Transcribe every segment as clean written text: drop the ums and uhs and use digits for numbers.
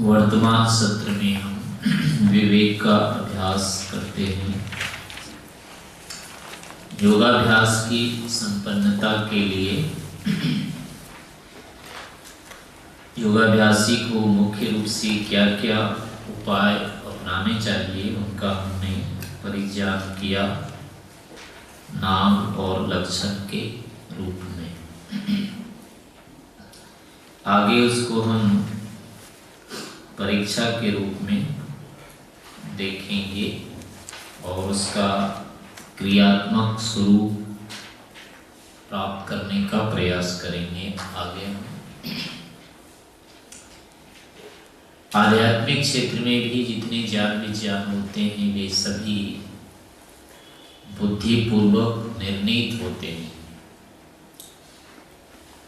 वर्तमान सत्र में हम विवेक का अभ्यास करते हैं। योगाभ्यास की संपन्नता के लिए योगाभ्यासी को मुख्य रूप से क्या क्या उपाय अपनाने चाहिए उनका हमने परिज्ञान किया, नाम और लक्षण के रूप में। आगे उसको हम परीक्षा के रूप में देखेंगे और उसका क्रियात्मक स्वरूप प्राप्त करने का प्रयास करेंगे। आगे हम आध्यात्मिक क्षेत्र में भी जितने ज्ञान विज्ञान होते हैं वे सभी बुद्धिपूर्वक निर्णीत होते हैं।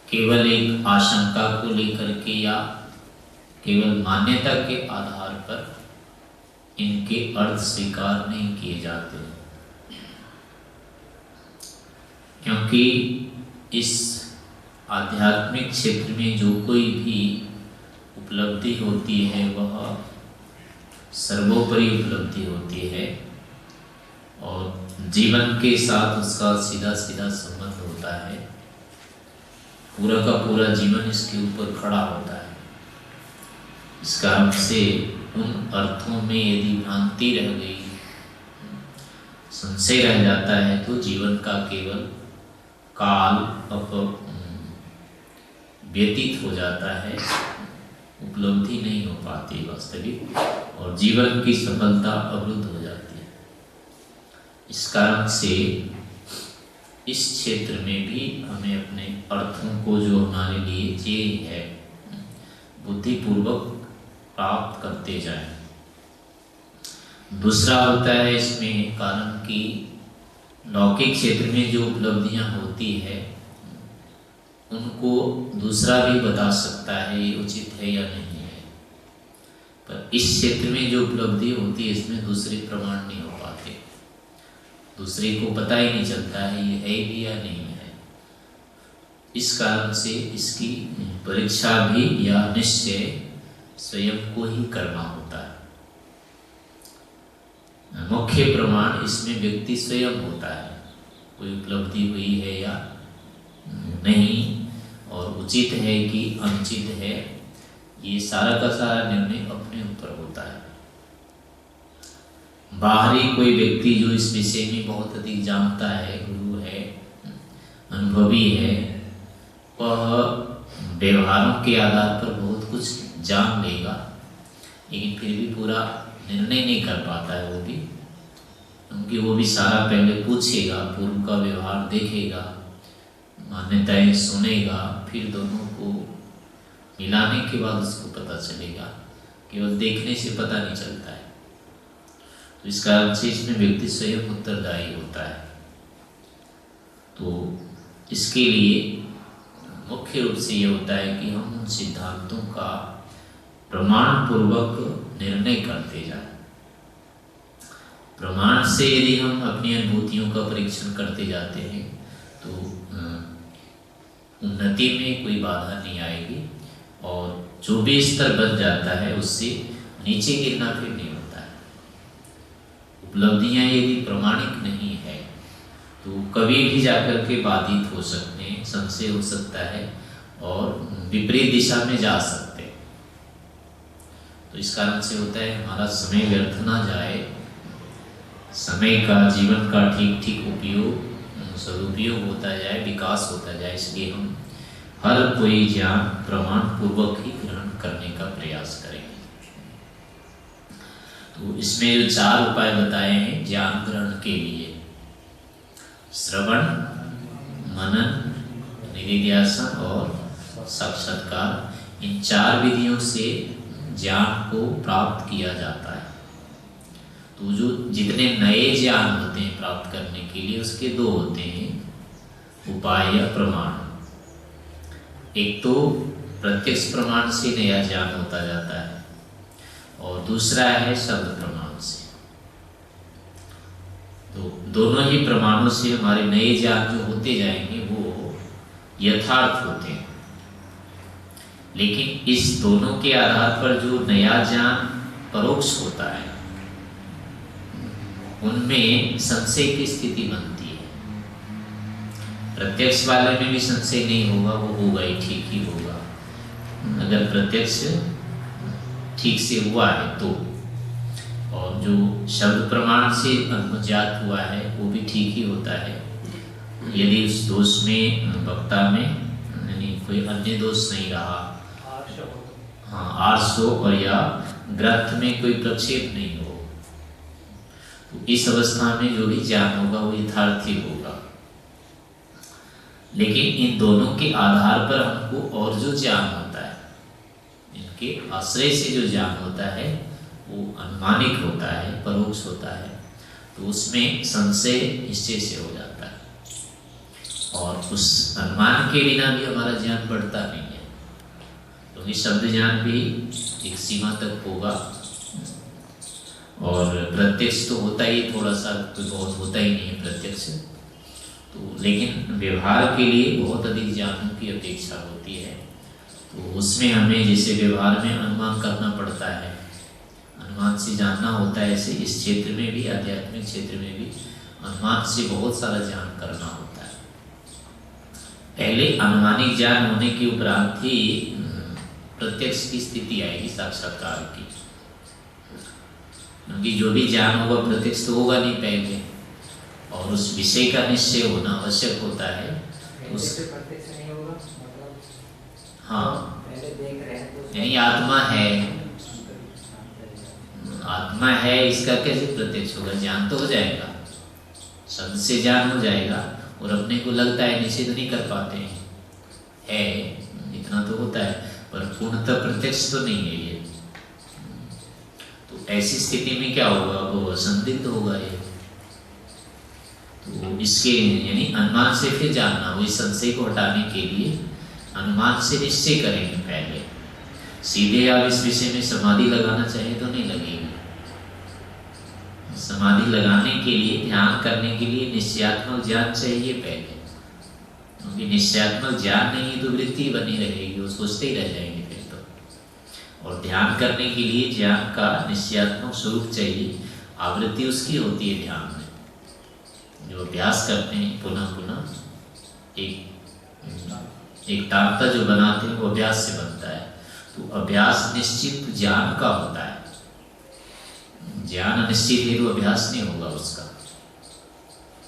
केवल एक आशंका को लेकर के या केवल मान्यता के आधार पर इनके अर्थ स्वीकार नहीं किए जाते, क्योंकि इस आध्यात्मिक क्षेत्र में जो कोई भी उपलब्धि होती है वह सर्वोपरि उपलब्धि होती है और जीवन के साथ उसका सीधा सीधा संबंध होता है। पूरा का पूरा जीवन इसके ऊपर खड़ा होता है। इस कारण से उन अर्थों में यदि भ्रांति रह गई, संशय रह जाता है तो जीवन का केवल काल व्यतीत हो जाता है, उपलब्धि नहीं हो पाती वास्तविक, और जीवन की सफलता अवरुद्ध हो जाती है। इस कारण से इस क्षेत्र में भी हमें अपने अर्थों को जो हमारे लिए ध्येय है बुद्धिपूर्वक प्राप्त करते जाएं। दूसरा होता है इसमें कारण कि लौकिक क्षेत्र में जो उपलब्धियां होती है उनको दूसरा भी बता सकता है ये उचित है या नहीं है, पर इस क्षेत्र में जो उपलब्धि होती है इसमें दूसरे प्रमाण नहीं हो पाते। दूसरे को पता ही नहीं चलता है ये है भी या नहीं है। इस कारण से इसकी परीक्षा भी या निश्चय स्वयं को ही करना होता है। मुख्य प्रमाण इसमें व्यक्ति स्वयं होता है, कोई उपलब्धि हुई है या नहीं और उचित है कि अनुचित है, ये सारा का सारा निर्णय अपने ऊपर होता है। बाहरी कोई व्यक्ति जो इस विषय में बहुत अधिक जानता है, गुरु है, अनुभवी है, वह व्यवहारों के आधार पर बहुत कुछ जान लेगा, लेकिन फिर भी पूरा निर्णय नहीं कर पाता है वो भी, क्योंकि वो भी सारा पहले पूछेगा, पूर्व का व्यवहार देखेगा, मान्यताएं सुनेगा, फिर दोनों को मिलाने के बाद उसको पता चलेगा। केवल देखने से पता नहीं चलता है। तो इस कारण से इसमें व्यक्ति स्वयं उत्तरदायी होता है। तो इसके लिए मुख्य रूप से ये होता है कि हम उन सिद्धांतों का प्रमाण पूर्वक निर्णय करते जाएं। प्रमाण से यदि हम अपनी अनुभूतियों का परीक्षण करते जाते हैं तो उन्नति में कोई बाधा नहीं आएगी और जो भी स्तर बन जाता है उससे नीचे गिरना फिर नहीं होता है। उपलब्धियां यदि प्रमाणिक नहीं है तो कभी भी जाकर के बाधित हो सकते हैं, संशय हो सकता है और विपरीत दिशा में जा सकते हैं। तो तो इस कारण से होता है हमारा समय व्यर्थ ना जाए, समय का, जीवन का ठीक ठीक उपयोग, सदुपयोग होता जाए, विकास होता जाए। इसलिए हम हर कोई ज्ञान प्रमाण पूर्वक ही ग्रहण करने का प्रयास करेंगे। तो इसमें जो 4 उपाय बताए हैं ज्ञान ग्रहण के लिए, श्रवण, मनन, निधिध्यासन और साक्षात्कार, इन 4 विधियों से ज्ञान को प्राप्त किया जाता है। तो जो जितने नए ज्ञान होते हैं प्राप्त करने के लिए, उसके 2 होते हैं उपाय या प्रमाण। एक तो प्रत्यक्ष प्रमाण से नया ज्ञान होता जाता है और दूसरा है शब्द प्रमाण से। तो दोनों ही प्रमाणों से हमारे नए ज्ञान जो होते जाएंगे वो यथार्थ होते हैं। लेकिन इस दोनों के आधार पर जो नया ज्ञान परोक्ष होता है उनमें संशय की स्थिति बनती है। प्रत्यक्ष वाले में भी संशय नहीं होगा, वो होगा ही, ठीक ही होगा। अगर प्रत्यक्ष ठीक से हुआ है तो, और जो शब्द प्रमाण से अनुज्ञात हुआ है वो भी ठीक ही होता है, यदि उस दोष में, वक्ता में यानी कोई अन्य दोष नहीं रहा, हाँ, आर्ष हो और या ग्रंथ में कोई प्रक्षेप नहीं हो, तो इस अवस्था में जो भी ज्ञान होगा वो यथार्थी होगा। लेकिन इन दोनों के आधार पर हमको और जो ज्ञान होता है, इनके आश्रय से जो ज्ञान होता है वो अनुमानिक होता है, परोक्ष होता है, तो उसमें संशय निश्चय से हो जाता है और उस अनुमान के बिना भी हमारा ज्ञान बढ़ता नहीं है। क्योंकि शब्द ज्ञान भी एक सीमा तक होगा और प्रत्यक्ष तो होता ही थोड़ा सा, कोई बहुत होता ही नहीं है प्रत्यक्ष तो, लेकिन व्यवहार के लिए बहुत अधिक ज्ञानों की अपेक्षा होती है। तो उसमें हमें जैसे व्यवहार में अनुमान करना पड़ता है, अनुमान से जानना होता है, ऐसे इस क्षेत्र में भी, आध्यात्मिक क्षेत्र में भी अनुमान से बहुत सारा ज्ञान करना होता है। पहले अनुमानिक ज्ञान होने के उपरांत ही प्रत्यक्ष की स्थिति आएगी, साक्षात्कार की। क्योंकि जो भी ज्ञान होगा प्रत्यक्ष तो होगा नहीं पहले, और उस विषय का निश्चय होना आवश्यक होता है। उस प्रत्यक्ष नहीं होगा मतलब, हाँ, पहले देख रहे हैं तो यानी आत्मा है, आत्मा है, इसका कैसे प्रत्यक्ष होगा? ज्ञान तो हो जाएगा, शब्द से ज्ञान हो जाएगा, और अपने को लगता है, निषेध नहीं कर पाते हैं, है इतना तो होता है, पर पूर्णतः प्रत्यक्ष तो नहीं है ये। तो ऐसी स्थिति में क्या होगा? वो असंदिग्ध होगा ये। तो इसके यानी अनुमान से फिर जानना, वो इस संशय को हटाने के लिए अनुमान से निश्चय करेंगे पहले। सीधे आप इस विषय में समाधि लगाना चाहिए तो नहीं लगेगी। समाधि लगाने के लिए, ध्यान करने के लिए निश्चयात्मक ज्ञान चाहिए पहले, क्योंकि निश्चयात्मक ज्ञान नहीं तो वृत्ति बनी रहेगी, वो सोचते ही रह जाएंगे फिर तो। और ध्यान करने के लिए ज्ञान का निश्चयात्मक स्वरूप चाहिए, आवृत्ति उसकी होती है ध्यान में। जो अभ्यास करते हैं पुनः पुनः एक ताकत जो बनाते हैं वो अभ्यास से बनता है। तो अभ्यास निश्चित ज्ञान का होता है, ज्ञान अनिश्चित है तो अभ्यास नहीं होगा उसका।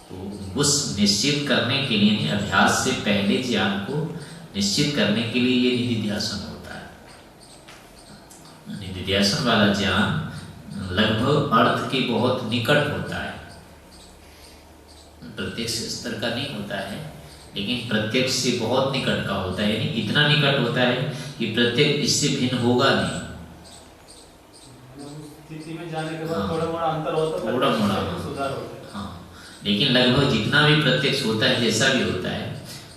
तो उस निश्चित करने के लिए, अभ्यास से पहले ज्ञान को निश्चित करने के लिए ये निधिध्यासन होता है। निधिध्यासन वाला ज्ञान लगभग अर्थ के बहुत निकट होता है, प्रत्यक्ष स्तर का नहीं होता है, लेकिन प्रत्यक्ष से बहुत निकट का होता है। यानी इतना निकट होता है कि प्रत्यक्ष इससे भिन्न होगा नहीं। स्थिति में जाने के बाद थोड़ा मोड़ा अंतर होता है, थोड़ा मोड़ा सुधार होता है। हाँ, लेकिन लगभग जितना भी प्रत्यक्ष होता है, जैसा भी होता है,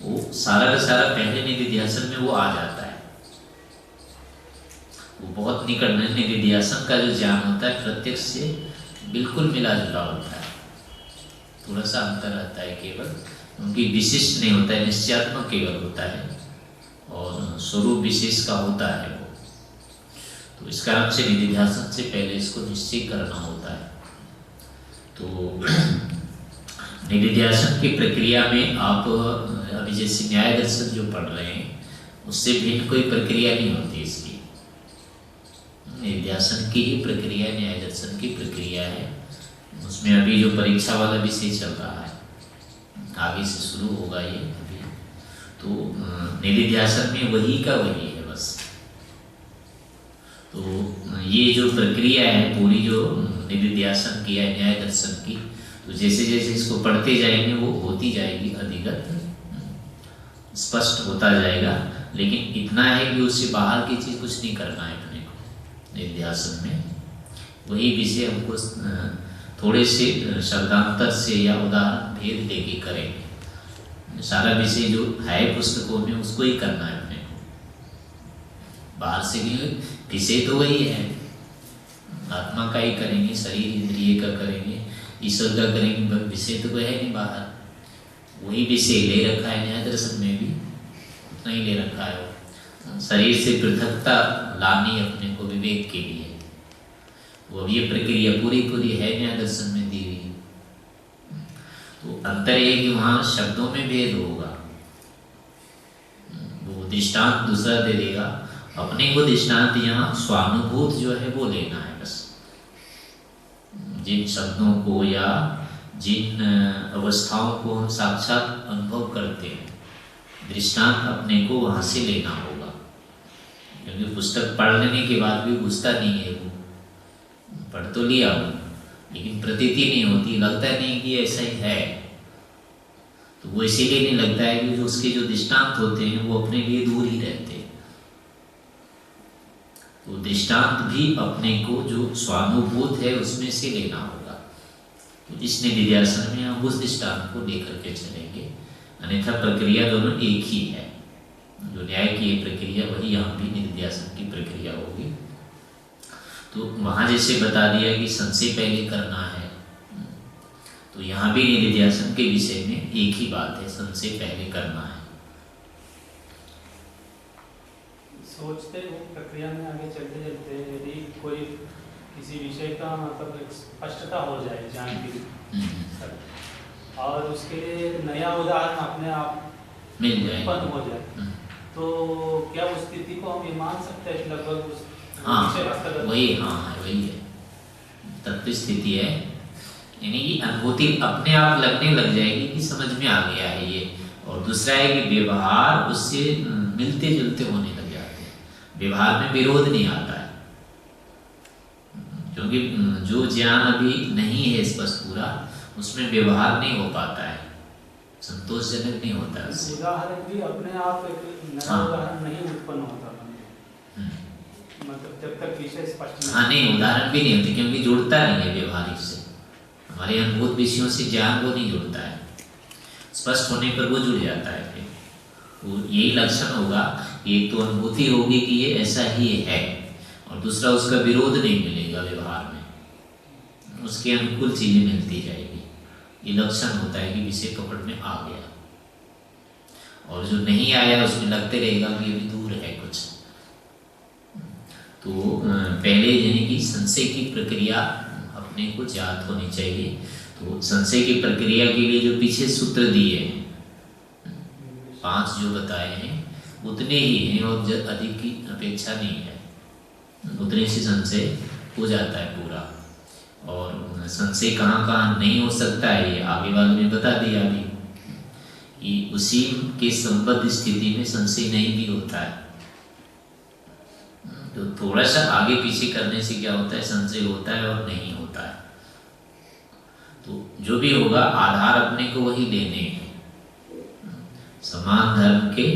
वो सारा का सारा पहले निधिध्यासन में वो आ जाता है। वो बहुत निकट में निधिध्यासन का जो ज्ञान होता है प्रत्यक्ष से बिल्कुल मिला जुला होता है। थोड़ा सा अंतर रहता है केवल, उनकी विशिष्ट नहीं होता है, निश्चयात्मक केवल होता है और स्वरूप विशेष का होता है वो। तो इस कारण से निधिध्यासन से पहले इसको निश्चय करना होता है। तो निधिध्यासन की प्रक्रिया में आप अभी जैसे न्याय दर्शन जो पढ़ रहे हैं, उससे भिन्न कोई प्रक्रिया नहीं होती इसकी। निध्यासन की ही प्रक्रिया, न्याय दर्शन की प्रक्रिया है। उसमें अभी जो परीक्षा वाला विषय चल रहा है, आगे से शुरू होगा ये अभी। तो निधिध्यासन में वही का वही है बस। तो ये जो प्रक्रिया है पूरी, जो निधिध्यासन किया है न्याय दर्शन की, तो जैसे जैसे इसको पढ़ते जाएंगे वो होती जाएगी, अधिगत स्पष्ट होता जाएगा। लेकिन इतना है कि उससे बाहर की चीज़ कुछ नहीं करना है अपने को। निधिध्यासन में वही विषय हमको थोड़े से शब्दांतर से या उदाहरण भेद लेके करेंगे। सारा विषय जो है पुस्तकों में उसको ही करना है अपने को। बाहर से भी विषय तो वही है, आत्मा का ही करेंगे, शरीर इंद्रिय का करेंगे, ईश्वर का करेंगे, विषय तो कोई है नहीं बाहर। वही विषय ले रखा है न्याय दर्शन में भी, उतना ही ले रखा है। शरीर से पृथकता लानी अपने को विवेक के लिए, वो ये प्रक्रिया पूरी पूरी है न्याय दर्शन में दी हुई। तो अंतर ये कि वहाँ शब्दों में भेद होगा, वो दृष्टांत दूसरा दे देगा, अपने को दृष्टांत यहाँ स्वानुभूत जो है वो लेना है बस। जिन शब्दों को या जिन अवस्थाओं को हम साक्षात अनुभव करते हैं, दृष्टांत अपने को वहाँ से लेना होगा। क्योंकि पुस्तक पढ़ लेने के बाद भी घुसता नहीं है, वो पढ़ तो लिया हो लेकिन प्रतीति नहीं होती, लगता नहीं कि ऐसा ही है। तो वो इसीलिए नहीं लगता है कि जो उसके जो दृष्टांत होते हैं वो अपने लिए दूर ही रहते हैं। तो दृष्टांत भी अपने को जो स्वानुभूत है उसमें से लेना होगा। तो इस निधिध्यासन में हम उस दृष्टांत को लेकर के चलेंगे, अन्यथा प्रक्रिया दोनों एक ही है। जो न्याय की प्रक्रिया वही यहाँ भी निधिध्यासन की प्रक्रिया होगी। तो वहाँ जैसे बता दिया कि संशय पहले करना है, तो यहाँ भी निधिध्यासन के विषय में एक ही बात है, संशय पहले करना है। सोचते वो प्रक्रिया में आगे चलते चलते यदि कोई किसी विषय का मतलब एक स्पष्टता हो जाए जानकारी, और उसके लिए नया उदाहरण अपने आप मिल जाए, उत्पन्न हो जाए, तो क्या उस स्थिति को हम ये मान सकते हैं कि लगभग उस हाँ वही, हाँ वही है, तत्व स्थिति है। यानी कि अनुभूति अपने आप लगने लग जाएगी कि समझ में आ गया है ये। और दूसरा है कि व्यवहार उससे मिलते जुलते होने लग जाते हैं, व्यवहार में विरोध नहीं आता है। क्योंकि जो ज्ञान अभी नहीं है स्पष्ट पूरा, उसमें व्यवहार नहीं हो पाता है, संतोषजनक नहीं होता है। उदाहरण भी अपने आप एक नया उदाहरण नहीं उत्पन्न होता, मतलब जब तक विषय स्पष्ट नहीं। हाँ नहीं, उदाहरण भी नहीं होते क्योंकि जुड़ता नहीं है व्यवहारिक से। हमारे अनुभूत विषयों से ज्ञान वो नहीं जुड़ता है, स्पष्ट होने पर वो जुड़ जाता है। फिर वो यही लक्षण होगा, एक तो अनुभूति होगी कि ये ऐसा ही है, और दूसरा उसका विरोध नहीं मिलेगा व्यवहार में, उसके अनुकूल चीजें मिलती जाएगी। ये लक्षण होता है कि विषय पकड़ में आ गया। और जो नहीं आया उसमें लगते रहेगा कि अभी दूर है कुछ। तो पहले यानी कि संशय की प्रक्रिया अपने को ज्ञात होनी चाहिए। तो संशय की प्रक्रिया के लिए जो पीछे सूत्र दिए हैं 5 जो बताए हैं उतने ही हैं, और अधिक की अपेक्षा नहीं है, उतने से संशय हो जाता है पूरा। और संशय कहाँ कहाँ नहीं हो सकता है ये आगे वाले ने बता दिया अभी, कि उसी के संबद्ध स्थिति में संशय नहीं भी होता है। तो थोड़ा सा आगे पीछे करने से क्या होता है, संशय होता है और नहीं होता है। तो जो भी होगा आधार अपने को वही लेने हैं, समान धर्म के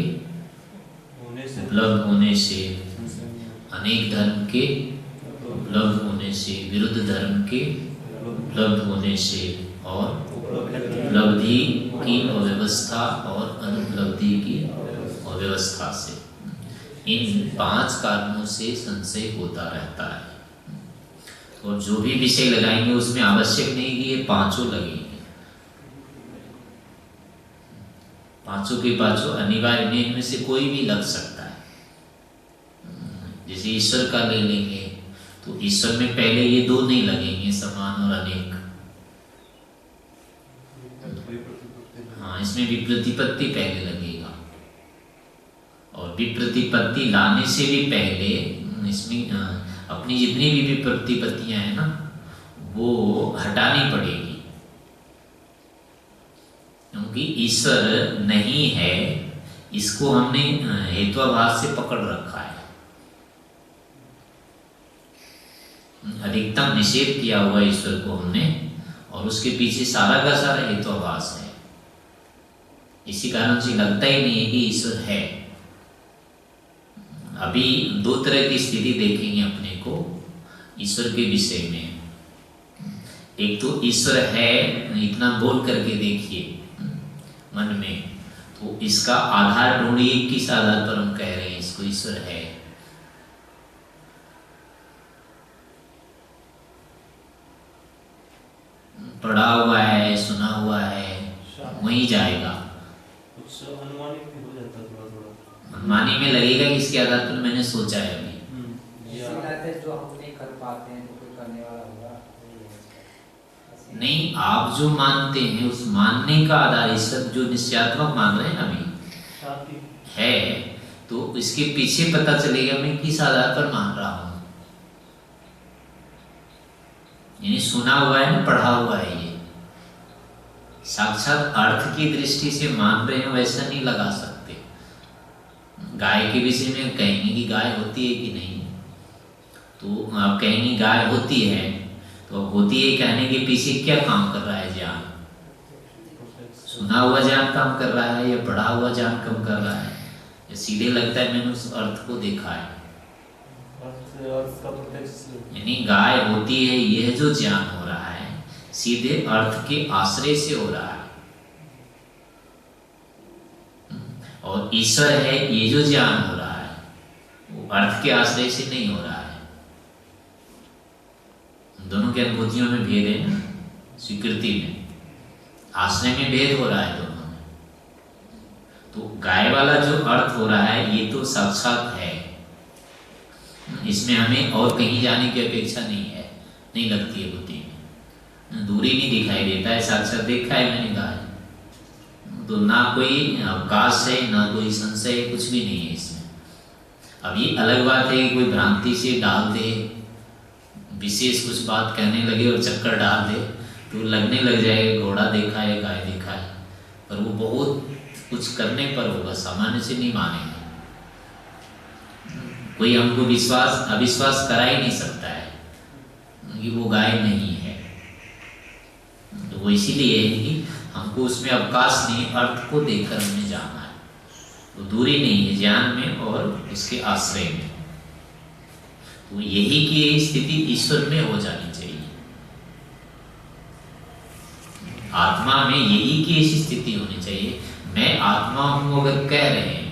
उपलब्ध होने से, अनेक धर्म के उपलब्ध होने से, विरुद्ध धर्म के उपलब्ध होने से, और उपलब्धि की अव्यवस्था और अनुपलब्धि की अव्यवस्था से। इन 5 कारणों से संशय होता रहता है। और जो भी विषय लगाएंगे उसमें आवश्यक नहीं कि ये 5 लगेंगे, 5 के 5 अनिवार्य नहीं, इनमें से कोई भी लग सकता है। जैसे ईश्वर का ले लेंगे तो ईश्वर में पहले ये 2 नहीं लगेंगे, समान और अनेक। हाँ, इसमें विप्रतिपत्ति पहले लगेगा, और विप्रतिपत्ति लाने से भी पहले इसमें अपनी जितनी भी प्रतिपत्तियां हैं ना वो हटानी पड़ेगी, क्योंकि ईश्वर नहीं है इसको हमने हेत्वाभास से पकड़ रखा है। अधिकतम निषेध किया हुआ ईश्वर को हमने, और उसके पीछे सारा का सारा हेत्वाभास है। इसी कारण से लगता ही नहीं है कि ईश्वर है। अभी दो तरह की स्थिति देखेंगे अपने को ईश्वर के विषय में। एक तो ईश्वर है इतना बोल करके देखिए मन में, तो इसका आधार ढूंढिए, किस आधार पर हम कह रहे हैं इसको ईश्वर है। पढ़ा हुआ है, सुना हुआ है, वहीं जाएगा। अनुमानी में लगेगा कि इसके आधार पर मैंने सोचा है अभी। जो हम नहीं कर पाते हैं तो कोई करने वाला होगा नहीं, आप जो मानते हैं उस मानने का आधार ईश्वर जो निश्चयात्मक मान रहे हैं अभी है, तो इसके पीछे पता चलेगा मैं किस आधार पर मान रहा हूं। यानी सुना हुआ है ना, पढ़ा हुआ है, ये साक्षात अर्थ की दृष्टि से मान रहे हैं, वैसा नहीं लगा सकते। गाय के विषय में कहेंगे कि गाय होती है कि नहीं, तो आप कहेंगे गाय होती है, तो होती है कहने के पीछे क्या काम कर रहा है ज्ञान? सुना हुआ ज्ञान काम कर रहा है या पढ़ा हुआ ज्ञान काम कर रहा है? या सीधे लगता है मैंने उस अर्थ को देखा है। यानी गाय होती है यह जो ज्ञान हो रहा है सीधे अर्थ के आश्रय से हो रहा है, और ईश्वर है ये जो ज्ञान हो रहा है वो अर्थ के आश्रय से नहीं हो रहा है। दोनों की अनुभूतियों में भेद है ना, स्वीकृति में, आश्रय में भेद हो रहा है दोनों में। तो गाय वाला जो अर्थ हो रहा है ये तो साक्षात है, इसमें हमें और कहीं जाने की अपेक्षा नहीं है, नहीं लगती है बुद्धि में, दूरी नहीं दिखाई देता है, साक्षात देखा है मैंने गाय, तो ना कोई अवकाश है ना कोई संशय, कुछ भी नहीं है इसमें। अब ये अलग बात है कि कोई भ्रांति से डाल दे, विशेष कुछ बात कहने लगे और चक्कर डाल दे तो लगने लग जाएगा घोड़ा देखा है गाय देखा है, पर वो बहुत कुछ करने पर होगा, सामान्य से नहीं मानेंगे। कोई हमको विश्वास अविश्वास करा ही नहीं सकता है कि वो गाय नहीं है, तो वो इसीलिए है कि हमको उसमें अवकाश नहीं, अर्थ को देखकर हमें जाना है, तो दूरी नहीं है ज्ञान में और उसके आश्रय में। तो यही की यही स्थिति ईश्वर में हो जानी चाहिए, आत्मा में यही की ऐसी स्थिति होनी चाहिए। मैं आत्मा हूं अगर कह रहे हैं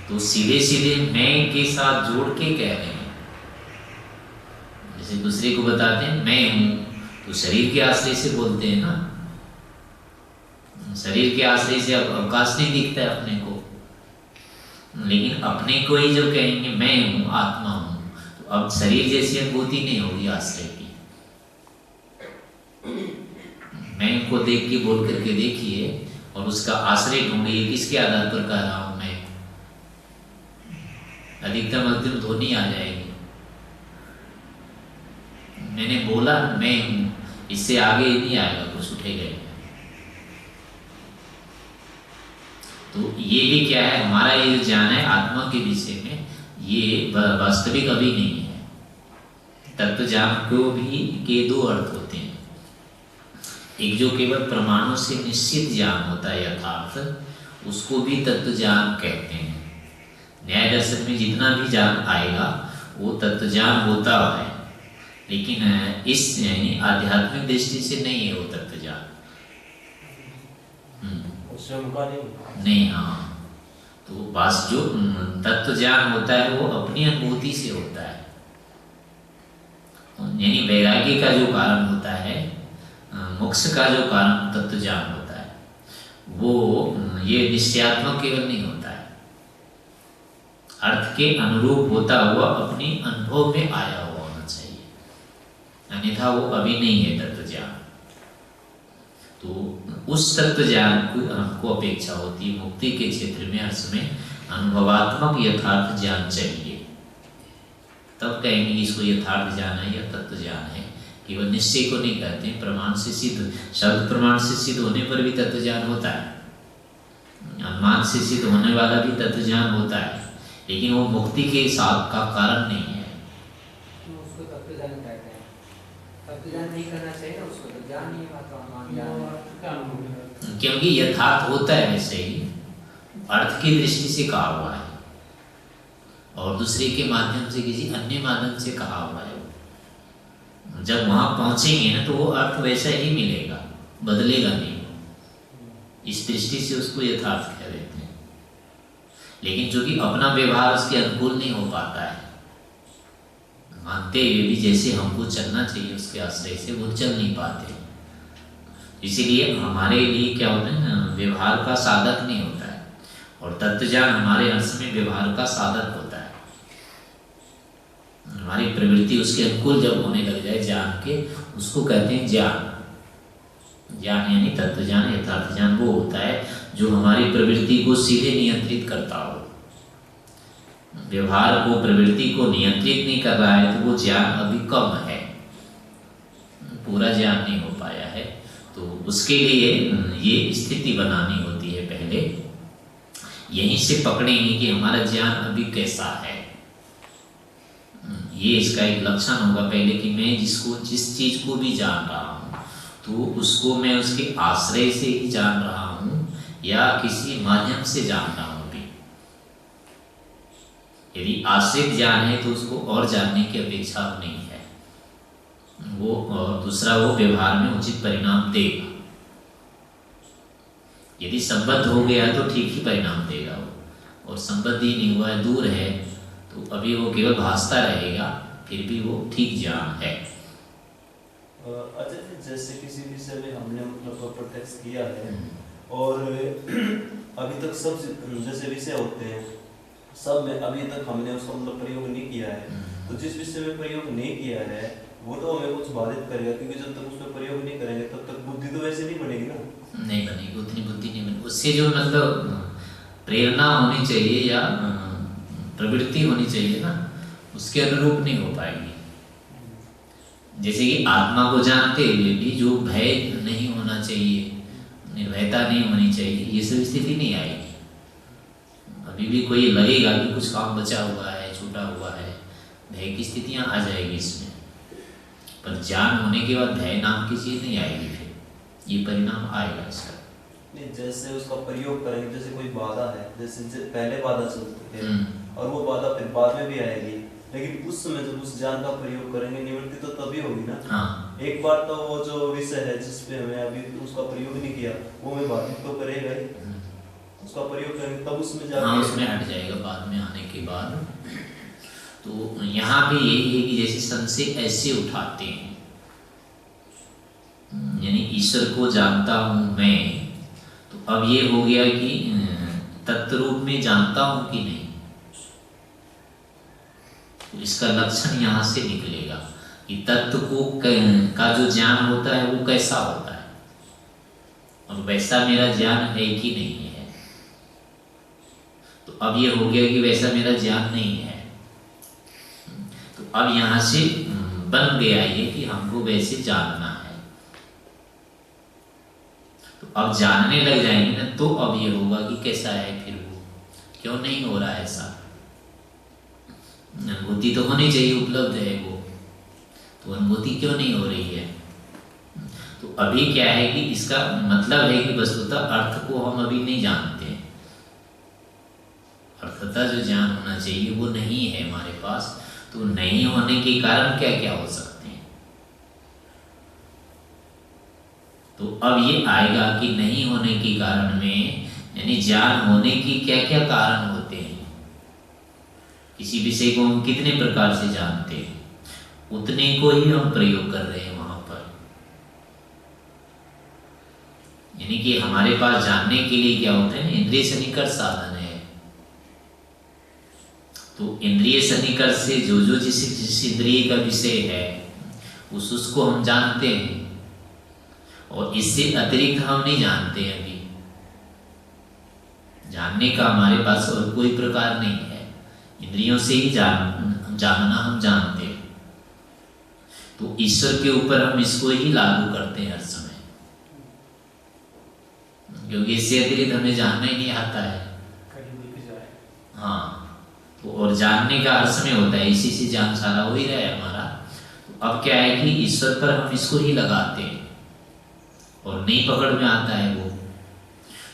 तो सीधे सीधे मैं के साथ जोड़ के कह रहे हैं। जैसे दूसरे को बताते हैं मैं हूं, तो शरीर के आश्रय से बोलते हैं ना, शरीर के आश्रय से अवकाश नहीं दिखता है अपने को, लेकिन अपने को ही जो कहेंगे मैं हूं आत्मा हूं, तो अब शरीर जैसी अनुभूति नहीं होगी आश्रय की। मैं को देख के बोल करके देखिए और उसका आश्रय ढूंढिए, किसके आधार पर कह रहा हूं मैं। अधिकतम ध्वनि आ जाएगी, मैंने बोला मैं हूं, इससे आगे नहीं आएगा, कुछ उठेगा। तो ये भी क्या है, हमारा ये जो ज्ञान है आत्मा के विषय में, ये वास्तविक अभी नहीं है। तत्व ज्ञान को भी के दो अर्थ होते हैं, एक जो केवल प्रमाणों से निश्चित ज्ञान होता है यथार्थ, उसको भी तत्व ज्ञान कहते हैं। न्याय दर्शन में जितना भी ज्ञान आएगा वो तत्व ज्ञान होता है, लेकिन इस यानी आध्यात्मिक दृष्टि से नहीं है वो तत्व ज्ञान, नहीं। हाँ, तो बस जो तत्व ज्ञान होता है वो अपनी अनुभूति से होता है, यानी वैराग्य का जो कारण होता है, मोक्ष का जो कारण तत्व ज्ञान होता है, वो ये निश्चयात्मक केवल नहीं होता है, अर्थ के अनुरूप होता हुआ अपने अनुभव में आया हुआ होना चाहिए, अन्यथा वो अभी नहीं है तत्व ज्ञान। तो उस तत्व ज्ञान को हमको अपेक्षा होती है मुक्ति के क्षेत्र में, हर समय अनुभवात्मक यथार्थ ज्ञान चाहिए। तब कहेंगे कि इसको यथार्थ ज्ञान है या तत्व ज्ञान है। केवल निश्चय को नहीं कहते हैं, प्रमाण से सिद्ध, शब्द प्रमाण से सिद्ध होने पर भी तत्व ज्ञान होता है, अनुमान से सिद्ध होने वाला भी तत्व ज्ञान होता है, लेकिन वो मुक्ति के साथ का कारण नहीं है। तो उसको तत्व ज्ञान कहते हैं। तत्व ज्ञान नहीं करना चाहिए ना, उसको तो ज्ञान नहीं है, मात्र अनुमान ज्ञान है। क्योंकि यथार्थ होता है वैसे ही, अर्थ की दृष्टि से कहा हुआ है और दूसरे के माध्यम से, किसी अन्य माध्यम से कहा हुआ है। जब वहां पहुंचेंगे ना तो वो अर्थ वैसा ही मिलेगा, बदलेगा नहीं। इस दृष्टि से उसको यथार्थ कह देते हैं। लेकिन जो कि अपना व्यवहार उसके अनुकूल नहीं हो पाता है, मानते हुए भी जैसे हमको चलना चाहिए उसके आश्रय से वो चल नहीं पाते, इसीलिए हमारे लिए क्या होता है ना, व्यवहार का साधक नहीं होता है। और तत्वज्ञान हमारे अंश में व्यवहार का साधक होता है। हमारी प्रवृत्ति उसके अनुकूल जब होने लग जाए ज्ञान के, उसको कहते हैं ज्ञान। ज्ञान यानी तत्व ज्ञान, यथार्थ ज्ञान वो होता है जो हमारी प्रवृत्ति को सीधे नियंत्रित करता हो। व्यवहार को, प्रवृत्ति को नियंत्रित नहीं कर रहा है तो वो ज्ञान अभी कम है, पूरा ज्ञान नहीं हो पाया है। तो उसके लिए ये स्थिति बनानी होती है। पहले यहीं से पकड़ेंगे कि हमारा ज्ञान अभी कैसा है। ये इसका एक लक्षण होगा पहले कि मैं जिस चीज को भी जान रहा हूँ तो उसको मैं उसके आश्रय से ही जान रहा हूँ या किसी माध्यम से जान रहा हूँ भी। यदि आश्रित ज्ञान है तो उसको और जानने की अपेक्षा नहीं है, वो और दूसरा वो व्यवहार में उचित परिणाम देगा। यदि संबद्ध हो गया तो ठीक ही परिणाम देगा वो, और संबद्ध ही नहीं हुआ है, दूर है, तो अभी वो केवल भासता रहेगा, फिर भी वो ठीक ज्ञान है। अच्छा, जैसे किसी विषय में हमने मतलब प्रत्यक्ष किया है और अभी तक सब जैसे विषय होते हैं सब में अभी तक हमने उसका मतलब प्रयोग नहीं किया है, तो जिस विषय में प्रयोग नहीं किया है वो तो हमें कुछ बाधित करेगा, क्योंकि जब तक उसमें प्रयोग नहीं करेंगे तब तक बुद्धि तो वैसे नहीं बनेगी ना। नहीं बनेगी, उतनी बुद्धि नहीं बनेगी। उससे जो मतलब प्रेरणा होनी चाहिए या प्रवृत्ति होनी चाहिए ना, उसके अनुरूप नहीं हो पाएगी। जैसे कि आत्मा को जानते हुए भी जो भय नहीं होना चाहिए, निर्भयता नहीं होनी चाहिए, ये सब स्थिति नहीं आएगी। अभी भी कोई लगेगा कि कुछ काम बचा हुआ है, छूटा हुआ है, भय की स्थितियां आ जाएगी इसमें। पर ज्ञान होने के बाद भय नाम की चीज नहीं आएगी, फिर ये परिणाम आएगा इसका। नहीं, जैसे उसका प्रयोग करेंगे, जैसे कोई बाधा है, जैसे पहले बाधा चलती है और वो बाधा फिर बाद में भी आएगी, लेकिन उस समय जब उस ज्ञान का प्रयोग करेंगे निवृत्ति तो तभी होगी ना। हाँ। एक बार तो वो जो विषय है जिसपे हमें अभी उसका प्रयोग नहीं किया वो हमें बाधित तो करेगा ही, उसका प्रयोग करेंगे तब उसमें जाके हाँ, उसमें हट जाएगा बाद में आने के बाद। तो यहाँ भी यही है कि जैसे संशय ऐसे उठाते हैं, यानी ईश्वर को जानता हूँ मैं, तो अब ये हो गया कि तत्व रूप में जानता हूँ कि नहीं, तो इसका लक्षण यहाँ से निकलेगा कि तत्व को का जो ज्ञान होता है वो कैसा होता है और वैसा मेरा ज्ञान है कि नहीं है। तो अब ये हो गया कि वैसा मेरा ज्ञान नहीं है, तो अब यहाँ से बन गया ये कि हमको वैसे जानना है। तो अब जानने लग जाएंगे ना, तो अब ये होगा कि कैसा है फिर वो, क्यों नहीं हो रहा है ऐसा। अनुभूति तो होनी चाहिए, उपलब्ध है वो, तो अनुभूति क्यों नहीं हो रही है। तो अभी क्या है कि इसका मतलब है कि वस्तुतः अर्थ को हम अभी नहीं जानते, अर्थतः जो ज्ञान होना चाहिए वो नहीं है हमारे पास। तो नहीं होने के कारण क्या क्या हो सकते हैं, तो अब ये आएगा कि नहीं होने के कारण में, यानी ज्ञान होने की क्या क्या कारण होते हैं। किसी विषय को हम कितने प्रकार से जानते हैं, उतने को ही हम प्रयोग कर रहे हैं वहां पर। यानी कि हमारे पास जानने के लिए क्या होता है ना, इंद्रिय सन्निकर्ष साधन है। तो इंद्रिय सन्निकर्ष से जो जिस इंद्रिय का विषय है उसको हम जानते हैं, और इससे अतिरिक्त हम नहीं जानते। अभी जानने का हमारे पास और कोई प्रकार नहीं है, इंद्रियों से ही जानना हम जानते हैं, तो ईश्वर के ऊपर हम इसको ही लागू करते हैं हर समय, क्योंकि इससे अतिरिक्त हमें जानना ही नहीं आता है। हाँ, तो और जानने का हर समय होता है, इसी से जान सारा हो ही रहा है हमारा। तो अब क्या है कि ईश्वर पर हम इसको ही लगाते हैं और नहीं पकड़ में आता है वो,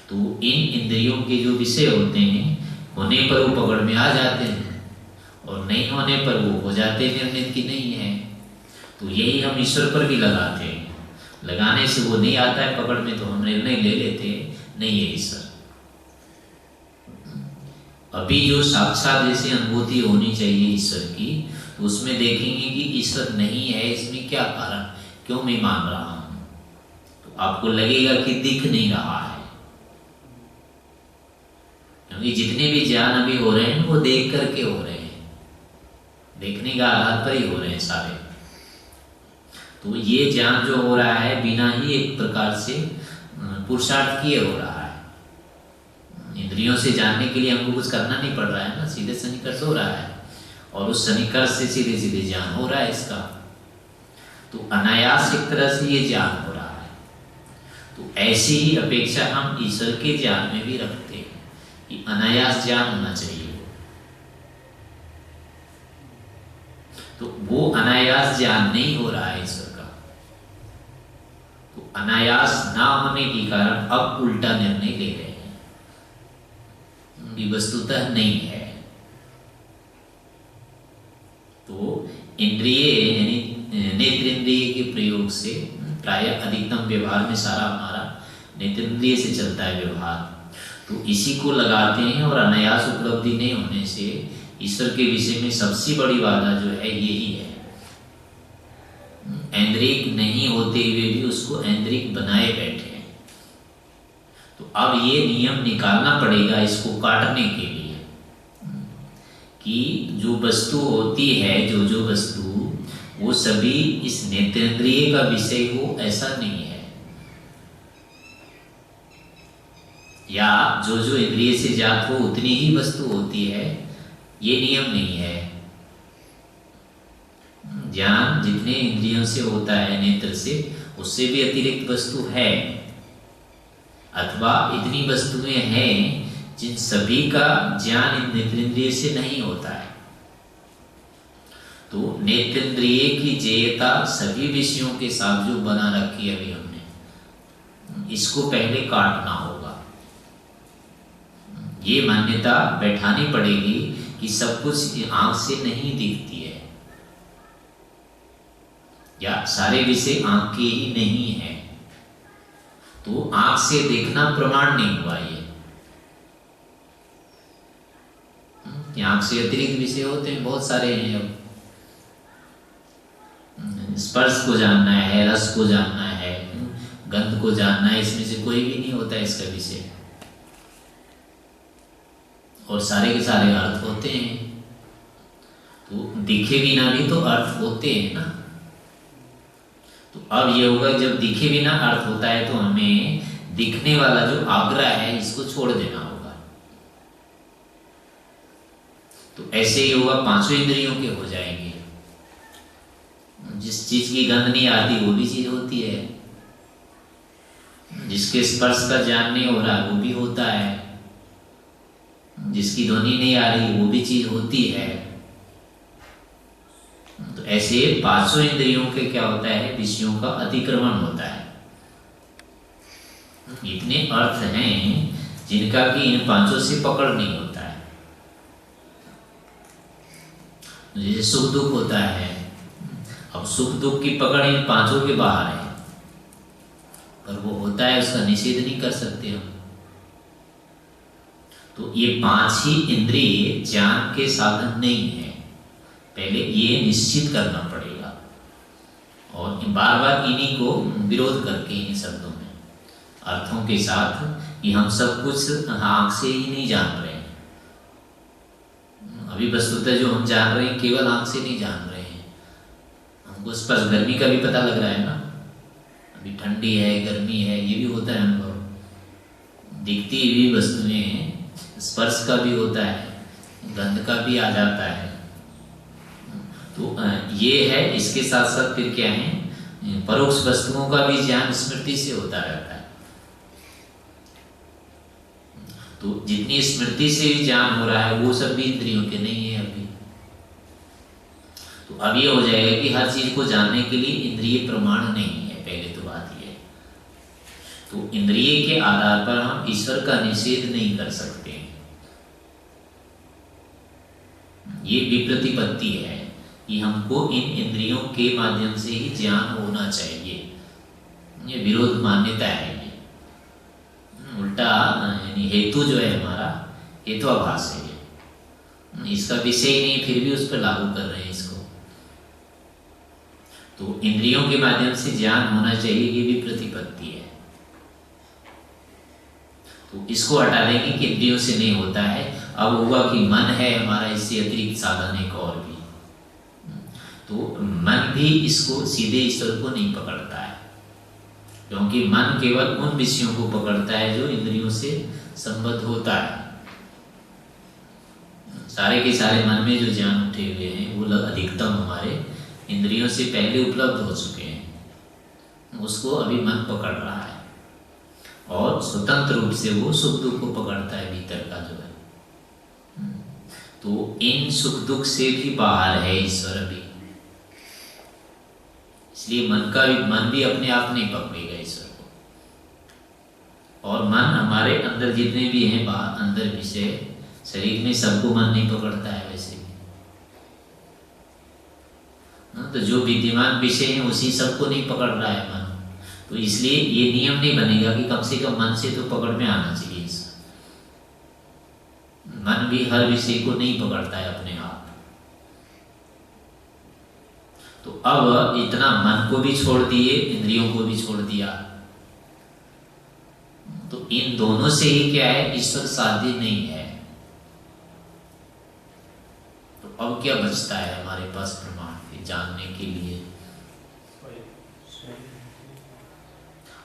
तो इन इंद्रियों के जो विषय होते हैं होने पर वो पकड़ में आ जाते हैं और नहीं होने पर वो हो जाते हैं निर्णय की नहीं है। तो यही हम ईश्वर पर भी लगाते हैं, लगाने से वो नहीं आता है पकड़ में, तो हम निर्णय ले लेते हैं नहीं है ईश्वर। अभी जो साक्षात जैसी अनुभूति होनी चाहिए ईश्वर की, तो उसमें देखेंगे कि ईश्वर नहीं है, इसमें क्या कारण, क्यों मैं मान रहा हूं। तो आपको लगेगा कि दिख नहीं रहा है, क्योंकि जितने भी ज्ञान अभी हो रहे हैं वो देख करके हो रहे हैं, देखने का आधार पर ही हो रहे हैं सारे। तो ये ज्ञान जो हो रहा है बिना ही एक प्रकार से पुरुषार्थ किए हो रहा है। इंद्रियों से जानने के लिए हमको कुछ करना नहीं पड़ रहा है ना, सीधे सन्निकर्ष हो रहा है और उस सन्निकर्ष से सीधे सीधे ज्ञान हो रहा है इसका। तो अनायास एक तरह से ये ज्ञान हो रहा है। तो ऐसी ही अपेक्षा हम ईश्वर के ज्ञान में भी रखते हैं कि अनायास ज्ञान होना चाहिए। तो वो अनायास ज्ञान नहीं हो रहा है ईश्वर का, तो अनायास ना होने के कारण अब उल्टा निर्णय ले रहे हैं, वस्तुतः नहीं है। तो इंद्रिय यानी नेत्रेंद्रिय के प्रयोग से प्राय अधिकतम व्यवहार में सारा हमारा नेत्रेंद्रिय से चलता है व्यवहार, तो इसी को लगाते हैं और अनायास उपलब्धि नहीं होने से ईश्वर के विषय में सबसे बड़ी बाधा जो है यही है। ऐन्द्रिक नहीं होते हुए भी उसको ऐन्द्रिक बनाए बैठे हैं। तो अब ये नियम निकालना पड़ेगा इसको काटने के लिए कि जो वस्तु होती है, जो वस्तु, वो सभी इस नेत्रेंद्रिय का विषय हो ऐसा नहीं है, या जो इंद्रिय से जात हो उतनी ही वस्तु होती है, ये नियम नहीं है। ज्ञान जितने इंद्रियों से होता है, नेत्र से, उससे भी अतिरिक्त वस्तु है, अथवा इतनी वस्तुएं हैं जिन सभी का ज्ञान नेत्रेंद्रिय से नहीं होता है। तो नेत्रेंद्रिय की जेयता सभी विषयों के साथ जो बना रखी है अभी हमने, इसको पहले काटना होगा। ये मान्यता बैठानी पड़ेगी कि सब कुछ आंख से नहीं दिखती है, या सारे विषय आंख के ही नहीं है। तो आंख से देखना प्रमाण नहीं हुआ ये, आंख से अतिरिक्त विषय होते हैं, बहुत सारे हैं। अब स्पर्श को जानना है, रस को जानना है, गंध को जानना है, इसमें से कोई भी नहीं होता है इसका विषय, और सारे के सारे अर्थ होते हैं। तो दिखे बिना भी तो अर्थ होते हैं ना। तो अब ये होगा, जब दिखे बिना अर्थ होता है तो हमें दिखने वाला जो आग्रह है इसको छोड़ देना होगा। तो ऐसे ही होगा, पांचों इंद्रियों के हो जाएंगे। जिस चीज की गंध नहीं आती वो भी चीज होती है, जिसके स्पर्श का ज्ञान नहीं हो रहा वो भी होता है, जिसकी ध्वनि नहीं आ रही वो भी चीज होती है। तो ऐसे पांचों इंद्रियों के क्या होता है, विषयों का अतिक्रमण होता है। इतने अर्थ हैं जिनका कि इन पांचों से पकड़ नहीं होता है। जैसे सुख दुख होता है, अब सुख दुख की पकड़ इन पांचों के बाहर है, पर वो होता है, उसका निषेध नहीं कर सकते हम। तो ये पांच ही इंद्रिय ज्ञान के साधन नहीं है, पहले ये निश्चित करना पड़ेगा। और बार बार इन्हीं को विरोध करके इन शब्दों में, अर्थों के साथ, कि हम सब कुछ आंख से ही नहीं जान रहे हैं। अभी वस्तुतः जो हम जान रहे हैं केवल आंख से नहीं जान रहे हैं, हमको स्पर्श, गर्मी का भी पता लग रहा है ना, अभी ठंडी है, गर्मी है, ये भी होता है अनुभव। दिखती हुई वस्तुएं स्पर्श का भी होता है, गंध का भी आ जाता है, तो ये है। इसके साथ साथ फिर क्या है, परोक्ष वस्तुओं का भी ज्ञान स्मृति से होता रहता है। तो जितनी स्मृति से ज्ञान हो रहा है वो सब भी इंद्रियों के नहीं है अभी। तो अब ये हो जाएगा कि हर चीज को जानने के लिए इंद्रिय प्रमाण नहीं है, पहले तो बात ये है। तो इंद्रिय के आधार पर हम ईश्वर का निषेध नहीं कर सकते। ये विप्रतिपत्ति है कि हमको इन इंद्रियों के माध्यम से ही ज्ञान होना चाहिए। ये विरोध मान्यता है। ये उल्टा यानी हेतु जो है हमारा हेतुआभास है। ये इसका विषय ही नहीं, फिर भी उस पर लागू कर रहे हैं इसको। तो इंद्रियों के माध्यम से ज्ञान होना चाहिए, ये भी प्रतिपत्ति है। तो इसको हटा देंगे कि इंद्रियों से नहीं होता है। अब हुआ कि मन है हमारा, इससे अतिरिक्त साधन एक और भी। तो मन भी इसको सीधे ईश्वर को नहीं पकड़ता है, क्योंकि मन केवल उन विषयों को पकड़ता है जो इंद्रियों से संबद्ध होता है। सारे के सारे मन में जो ज्ञान उठे हुए हैं वो अधिकतम हमारे इंद्रियों से पहले उपलब्ध हो चुके हैं, उसको अभी मन पकड़ रहा है और स्वतंत्र रूप से वो सुख दुख को पकड़ता है भीतर का जो है। तो इन सुख दुख से भी बाहर है ईश्वर अभी, इसलिए मन भी अपने आप नहीं पकड़ेगा ईश्वर को। और मन हमारे अंदर जितने भी हैं बाहर अंदर विषय शरीर में सबको मन नहीं पकड़ता है वैसे भी। तो जो विद्यमान विषय हैं उसी सबको नहीं पकड़ रहा है मन। तो इसलिए ये नियम नहीं बनेगा कि कम से कम मन से तो पकड़ में आना चाहिए। मन भी हर विषय को नहीं पकड़ता है अपने आप। तो अब इतना मन को भी छोड़ दिए, इंद्रियों को भी छोड़ दिया, तो इन दोनों से ही क्या है, ईश्वर साध्य नहीं है। तो अब क्या बचता है हमारे पास प्रमाण जानने के लिए?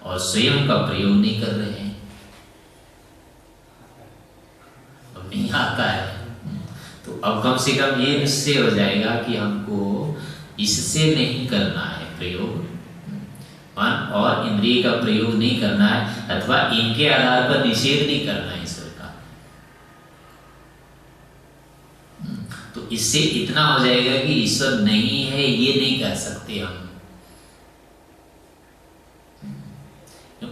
और स्वयं का प्रयोग नहीं कर रहे हैं, अब नहीं आता है। तो अब कम से कम ये निश्चय हो जाएगा कि हमको इससे नहीं करना है प्रयोग, मन और इंद्रिय का प्रयोग नहीं करना है, अथवा इनके आधार पर निषेध नहीं करना है ईश्वर का। तो इससे इतना हो जाएगा कि ईश्वर नहीं है ये नहीं कह सकते हम।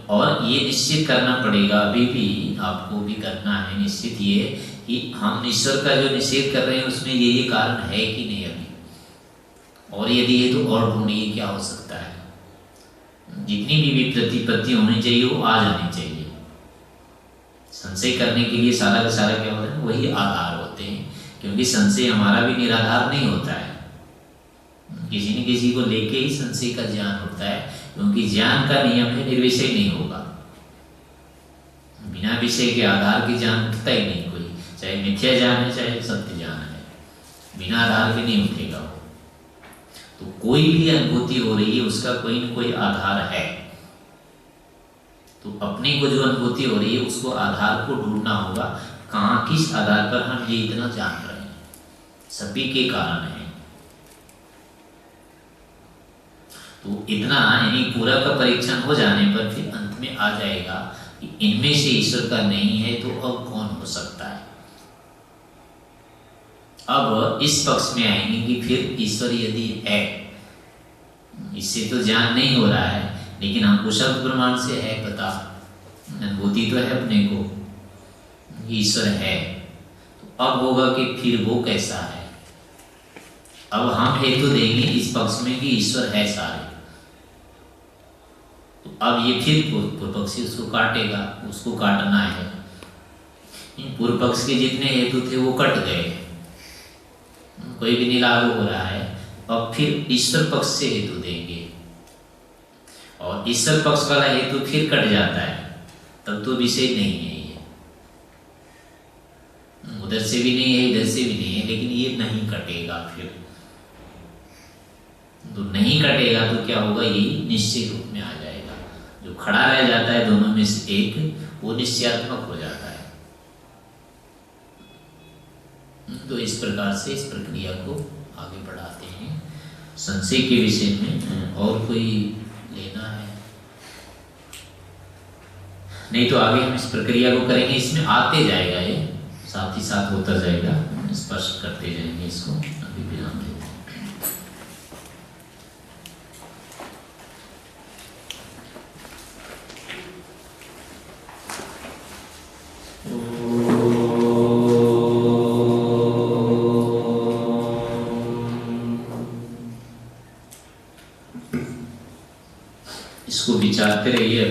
और ये निश्चित करना पड़ेगा, अभी भी आपको भी करना है निश्चित ये कि हम ईश्वर का जो निषेध कर रहे हैं उसमें ये कारण है कि नहीं अभी, और यदि ये तो और ढूंढिए क्या हो सकता है। जितनी भी प्रतिपत्ति होनी चाहिए वो आ जानी चाहिए। संशय करने के लिए सारा का सारा क्या होता है, वही आधार होते हैं, क्योंकि संशय हमारा भी निराधार नहीं होता है। किसी न किसी को लेके ही संशय का ज्ञान होता है, क्योंकि ज्ञान का नियम है निर्विषय नहीं होगा। बिना विषय के आधार के ज्ञान उठता ही नहीं कोई, चाहे मिथ्या ज्ञान है चाहे सत्य ज्ञान है, बिना आधार के नहीं उठेगा वो। तो कोई भी अनुभूति हो रही है उसका कोई न कोई आधार है। तो अपने को जो अनुभूति हो रही है उसको आधार को ढूंढना होगा, कहाँ किस आधार पर हम ये इतना जान रहे हैं। सभी के कारण है। तो इतना यानी पूरा का परीक्षण हो जाने पर फिर अंत में आ जाएगा कि इनमें से ईश्वर का नहीं है तो अब कौन हो सकता है। अब इस पक्ष में आएंगे कि फिर ईश्वर यदि है, इससे तो ज्ञान नहीं हो रहा है, लेकिन हमको शब्द प्रमाण से है पता, अनुभूति तो है अपने को ईश्वर है। तो अब होगा कि फिर वो कैसा है। अब हम हेतु देंगे इस पक्ष में कि ईश्वर है सारे। तो अब ये फिर पूर्व पक्षी उसको काटेगा, उसको काटना है। इन पूर्व पक्ष के जितने हेतु थे वो कट गए, कोई भी नहीं लागू हो रहा है। अब फिर ईश्वर पक्ष से हेतु देंगे और ईश्वर पक्ष वाला हेतु फिर कट जाता है, तब तो विषय नहीं है ये, उधर से भी नहीं है इधर से भी नहीं है, लेकिन ये नहीं कटेगा। फिर तो नहीं कटेगा तो क्या होगा, यही निश्चय रूप में आ जाएगा। जो खड़ा रह जाता है दोनों में से एक, वो निश्चयात्मक हो जाता है। तो इस प्रकार से इस प्रक्रिया को आगे बढ़ाते हैं। संशय के विषय में और कोई लेना है? नहीं तो आगे हम इस प्रक्रिया को करेंगे, इसमें आते जाएगा, ये साथ ही साथ होता जाएगा, स्पष्ट करते जाएंगे इसको। अभी विराम देते हैं। इसको विचारते रहिए।